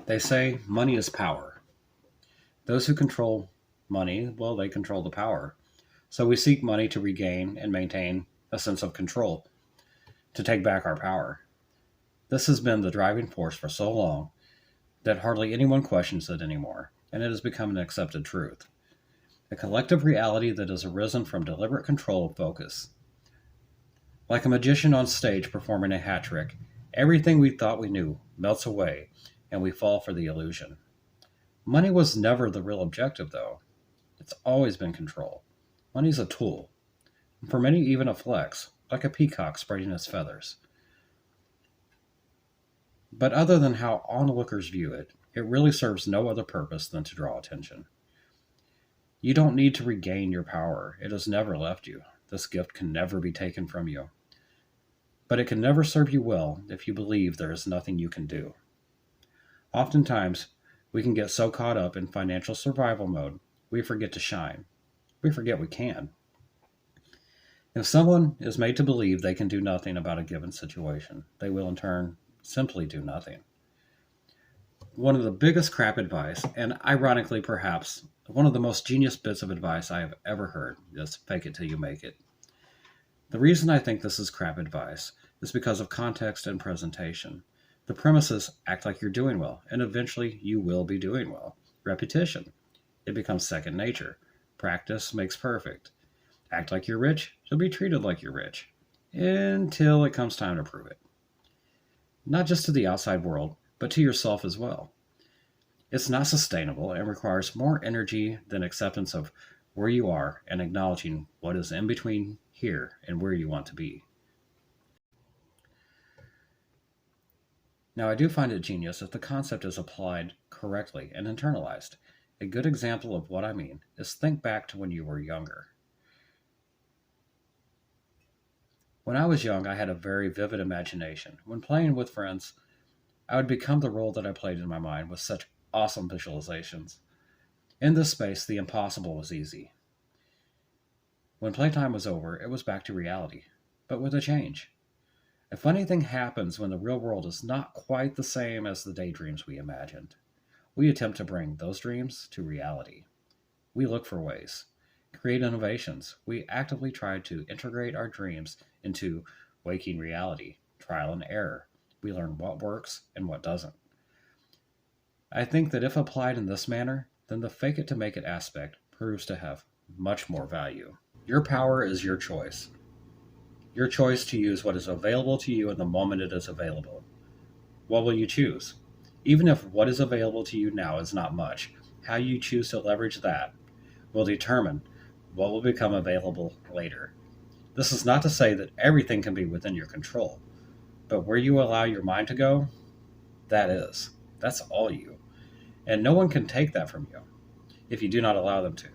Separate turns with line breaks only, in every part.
They say money is power. Those who control money, well, they control the power. So we seek money to regain and maintain a sense of control, to take back our power. This has been the driving force for so long that hardly anyone questions it anymore, and it has become an accepted truth. A collective reality that has arisen from deliberate control of focus. Like a magician on stage performing a hat trick, everything we thought we knew melts away, and we fall for the illusion. Money was never the real objective, though. It's always been control. Money's a tool, and for many, even a flex, like a peacock spreading its feathers. But other than how onlookers view it, it really serves no other purpose than to draw attention. You don't need to regain your power. It has never left you. This gift can never be taken from you. But it can never serve you well if you believe there is nothing you can do. Oftentimes, we can get so caught up in financial survival mode, we forget to shine. We forget we can. If someone is made to believe they can do nothing about a given situation, they will in turn simply do nothing. One of the biggest crap advice, and ironically perhaps one of the most genius bits of advice I have ever heard, is fake it till you make it. The reason I think this is crap advice is because of context and presentation. The premise is act like you're doing well, and eventually you will be doing well. Repetition. It becomes second nature. Practice makes perfect. Act like you're rich, you'll be treated like you're rich. Until it comes time to prove it. Not just to the outside world, but to yourself as well. It's not sustainable and requires more energy than acceptance of where you are and acknowledging what is in between here and where you want to be. Now, I do find it genius if the concept is applied correctly and internalized. A good example of what I mean is think back to when you were younger. When I was young, I had a very vivid imagination. When playing with friends, I would become the role that I played in my mind with such awesome visualizations. In this space, the impossible was easy. When playtime was over, it was back to reality, but with a change. A funny thing happens when the real world is not quite the same as the daydreams we imagined. We attempt to bring those dreams to reality. We look for ways, create innovations. We actively try to integrate our dreams into waking reality, trial and error. We learn what works and what doesn't. I think that if applied in this manner, then the fake it to make it aspect proves to have much more value. Your power is your choice. Your choice to use what is available to you in the moment it is available. What will you choose? Even if what is available to you now is not much, how you choose to leverage that will determine what will become available later. This is not to say that everything can be within your control, but where you allow your mind to go, that is. That's all you. And no one can take that from you if you do not allow them to.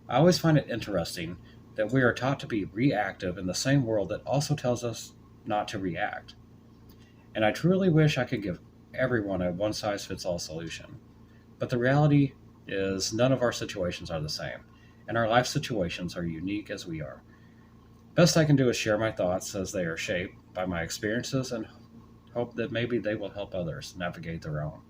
I always find it interesting that we are taught to be reactive in the same world that also tells us not to react. And I truly wish I could give everyone a one-size-fits-all solution. But the reality is none of our situations are the same, and our life situations are unique as we are. Best I can do is share my thoughts as they are shaped by my experiences and hope that maybe they will help others navigate their own.